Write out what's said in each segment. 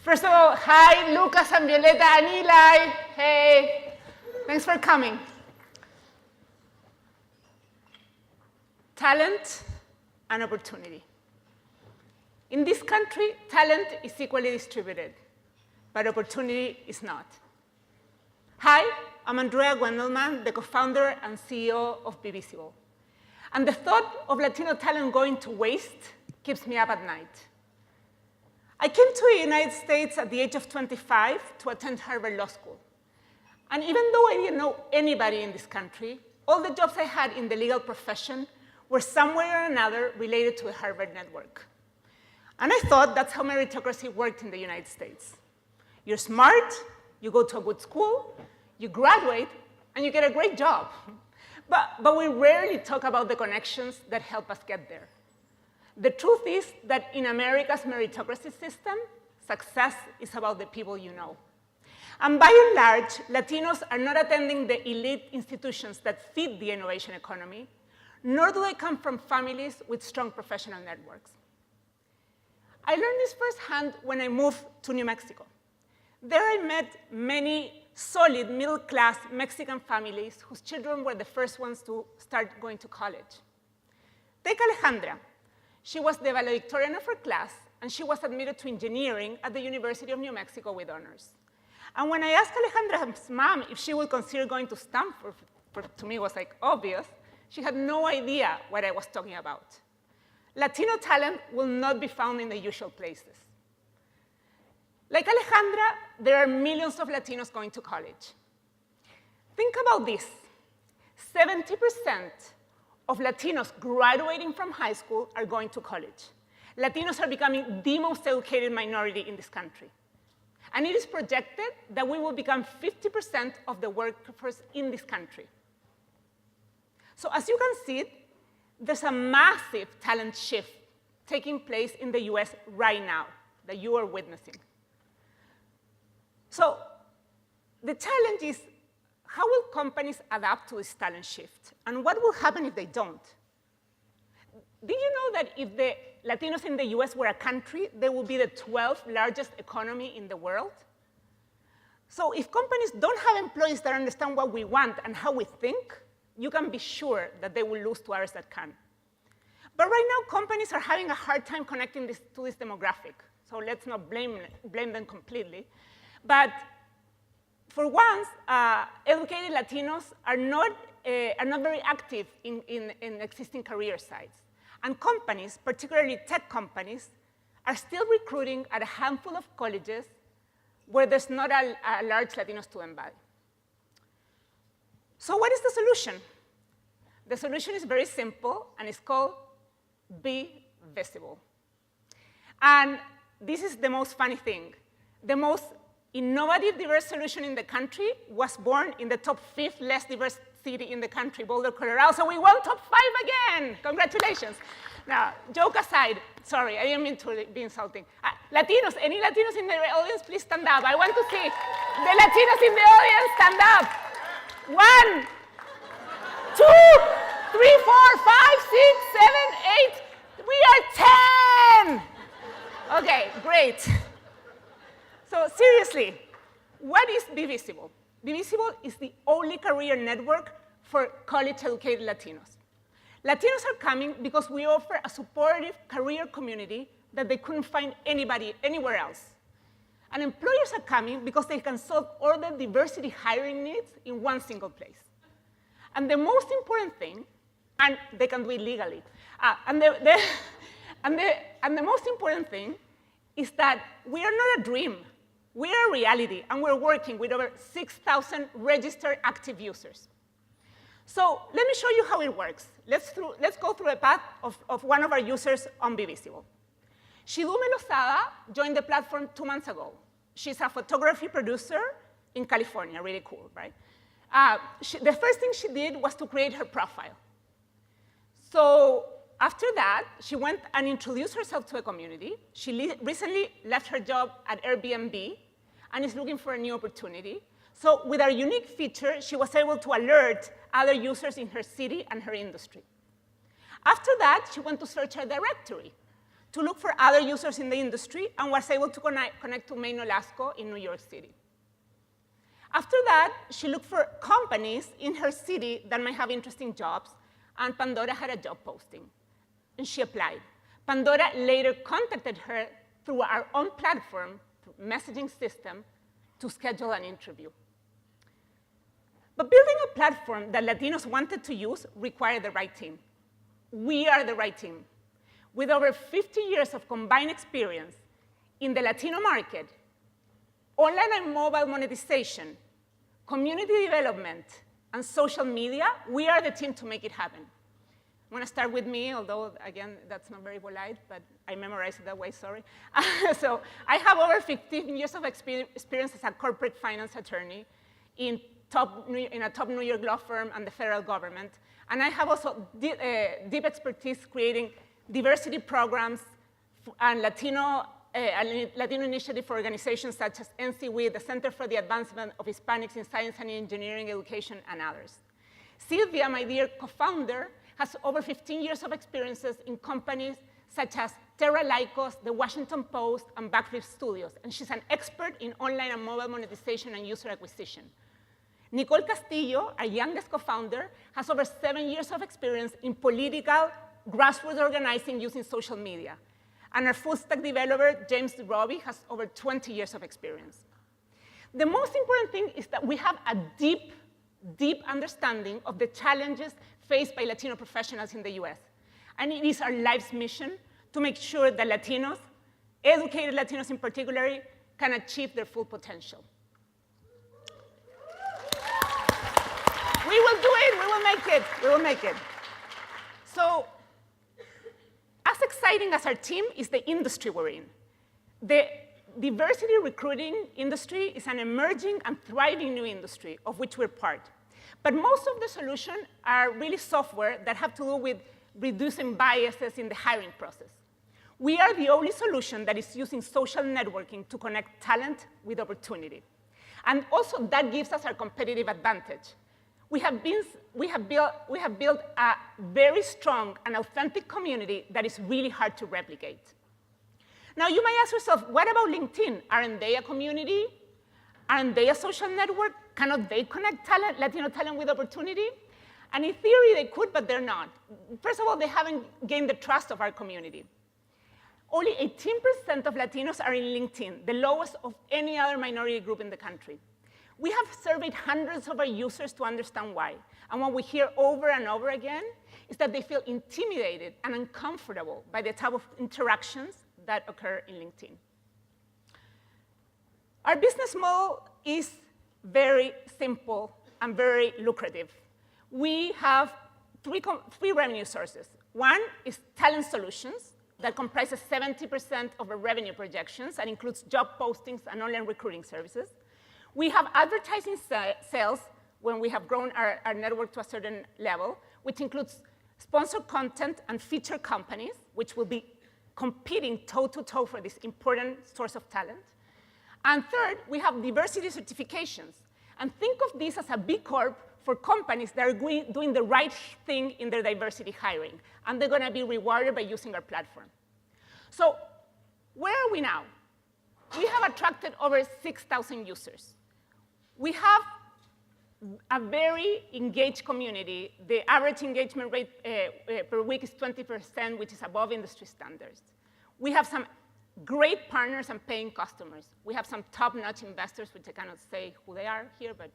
First of all, hi, Lucas and Violeta and Eli. Hey, thanks for coming. Talent and opportunity. In this country, talent is equally distributed, but opportunity is not. Hi, I'm Andrea Wendelman, the co-founder and CEO of BeVisible. And the thought of Latino talent going to waste keeps me up at night. I came to the United States at the age of 25 to attend Harvard Law School. And even though I didn't know anybody in this country, all the jobs I had in the legal profession were somewhere or another related to the Harvard network. And I thought that's how meritocracy worked in the United States. You're smart, you go to a good school, you graduate, and you get a great job. But we rarely talk about the connections that help us get there. The truth is that in America's meritocracy system, success is about the people you know. And by and large, Latinos are not attending the elite institutions that feed the innovation economy, nor do they come from families with strong professional networks. I learned this firsthand when I moved to New Mexico. There I met many solid middle-class Mexican families whose children were the first ones to start going to college. Take Alejandra. She was the valedictorian of her class, and she was admitted to engineering at the University of New Mexico with honors. And when I asked Alejandra's mom if she would consider going to Stanford, to me it was like obvious, she had no idea what I was talking about. Latino talent will not be found in the usual places. Like Alejandra, there are millions of Latinos going to college. Think about this. 70% of Latinos graduating from high school are going to college. Latinos are becoming the most educated minority in this country. And it is projected that we will become 50% of the workforce in this country. So as you can see, there's a massive talent shift taking place in the US right now that you are witnessing. So the challenge is, how will companies adapt to this talent shift? And what will happen if they don't? Did you know that if the Latinos in the US were a country, they would be the 12th largest economy in the world? So if companies don't have employees that understand what we want and how we think, you can be sure that they will lose to others that can. But right now, companies are having a hard time connecting to this demographic. So let's not blame them completely. But for once, educated Latinos are not very active in existing career sites. And companies, particularly tech companies, are still recruiting at a handful of colleges where there's not a large Latino student body. So what is the solution? The solution is very simple, and it's called BeVisible. And this is the most funny thing. The most innovative diverse solution in the country was born in the top 5th less diverse city in the country, Boulder, Colorado. So we won top 5 again. Congratulations. Now, joke aside, sorry, I didn't mean to be insulting. Latinos, any Latinos in the audience, please stand up. I want to see the Latinos in the audience stand up. 1, 2, 3, 4, 5, 6, 7, 8. We are 10. OK, great. So seriously, what is BeVisible? BeVisible is the only career network for college-educated Latinos. Latinos are coming because we offer a supportive career community that they couldn't find anywhere else. And employers are coming because they can solve all the diversity hiring needs in one single place. And the most important thing, and they can do it legally, and the most important thing is that we are not a dream. We are a reality, and we're working with over 6,000 registered active users. So let me show you how it works. Let's go through the path of one of our users on BeVisible. Shidume Lozada joined the platform 2 months ago. She's a photography producer in California, really cool, right? The first thing she did was to create her profile. So after that, she went and introduced herself to a community. She recently left her job at Airbnb and is looking for a new opportunity. So with our unique feature, she was able to alert other users in her city and her industry. After that, she went to search her directory. to look for other users in the industry and was able to connect to May Nolasco in New York City. After that, she looked for companies in her city that might have interesting jobs, and Pandora had a job posting, and she applied. Pandora later contacted her through our own platform, messaging system, to schedule an interview. But building a platform that Latinos wanted to use required the right team. We are the right team. With over 50 years of combined experience in the Latino market, online and mobile monetization, community development, and social media, we are the team to make it happen. I'm going to start with me, although, again, that's not very polite, but I memorized it that way, sorry. So I have over 15 years of experience as a corporate finance attorney in a top New York law firm and the federal government. And I have also deep expertise creating diversity programs and Latino initiative for organizations such as NCWE, the Center for the Advancement of Hispanics in Science and Engineering Education, and others. Sylvia, my dear co-founder, has over 15 years of experiences in companies such as Terra Lycos, The Washington Post, and Backflip Studios, and she's an expert in online and mobile monetization and user acquisition. Nicole Castillo, our youngest co-founder, has over 7 years of experience in political grassroots organizing using social media. And our full-stack developer, James Robbie, has over 20 years of experience. The most important thing is that we have a deep, deep understanding of the challenges faced by Latino professionals in the US. And it is our life's mission to make sure that Latinos, educated Latinos in particular, can achieve their full potential. We will do it, we will make it, we will make it. So, as exciting as our team is the industry we're in. The diversity recruiting industry is an emerging and thriving new industry of which we're part. But most of the solutions are really software that have to do with reducing biases in the hiring process. We are the only solution that is using social networking to connect talent with opportunity. And also that gives us our competitive advantage. We have built a very strong and authentic community that is really hard to replicate. Now, you might ask yourself, what about LinkedIn? Aren't they a community? Aren't they a social network? Cannot they connect talent, Latino talent with opportunity? And in theory, they could, but they're not. First of all, they haven't gained the trust of our community. Only 18% of Latinos are in LinkedIn, the lowest of any other minority group in the country. We have surveyed hundreds of our users to understand why. And what we hear over and over again is that they feel intimidated and uncomfortable by the type of interactions that occur in LinkedIn. Our business model is very simple and very lucrative. We have three revenue sources. One is talent solutions that comprises 70% of our revenue projections and includes job postings and online recruiting services. We have advertising sales when we have grown our network to a certain level, which includes sponsored content and featured companies, which will be competing toe-to-toe for this important source of talent. And third, we have diversity certifications. And think of this as a B Corp for companies that are doing the right thing in their diversity hiring. And they're going to be rewarded by using our platform. So where are we now? We have attracted over 6,000 users. We have a very engaged community. The average engagement rate per week is 20%, which is above industry standards. We have some great partners and paying customers. We have some top-notch investors, which I cannot say who they are here, but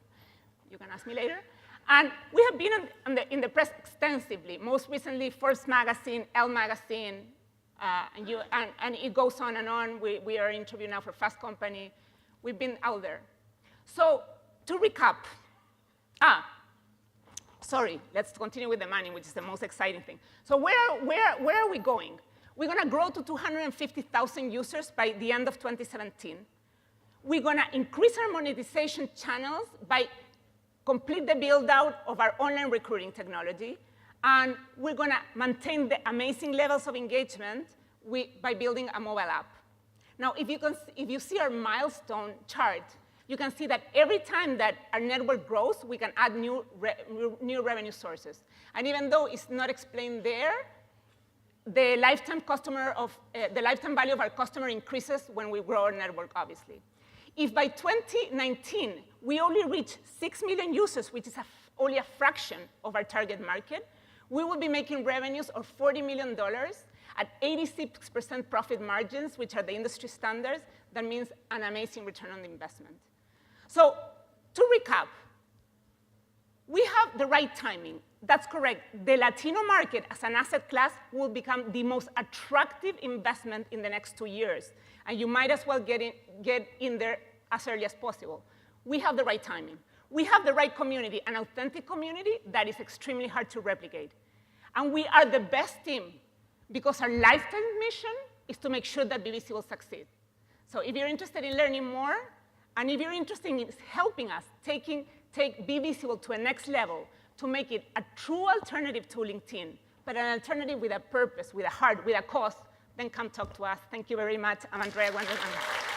you can ask me later. And we have been in the press extensively, most recently Forbes magazine, Elle magazine, and it goes on and on. We are interviewed now for Fast Company. We've been out there. So to recap, sorry, let's continue with the money, which is the most exciting thing. So where are we going? We're going to grow to 250,000 users by the end of 2017. We're going to increase our monetization channels by complete the build-out of our online recruiting technology. And we're going to maintain the amazing levels of engagement by building a mobile app. Now, if you see our milestone chart, you can see that every time that our network grows, we can add new revenue sources. And even though it's not explained there, the lifetime value of our customer increases when we grow our network, obviously. If by 2019 we only reach 6 million users, which is only a fraction of our target market, we will be making revenues of $40 million at 86% profit margins, which are the industry standards. That means an amazing return on the investment. So to recap, we have the right timing. That's correct. The Latino market as an asset class will become the most attractive investment in the next 2 years. And you might as well get in there as early as possible. We have the right timing. We have the right community, an authentic community that is extremely hard to replicate. And we are the best team because our lifetime mission is to make sure that BeVisible succeeds. So if you're interested in learning more, and if you're interested in helping us take BeVisible to a next level, to make it a true alternative to LinkedIn, but an alternative with a purpose, with a heart, with a cause, then come talk to us. Thank you very much. I'm Andrea Wendelman.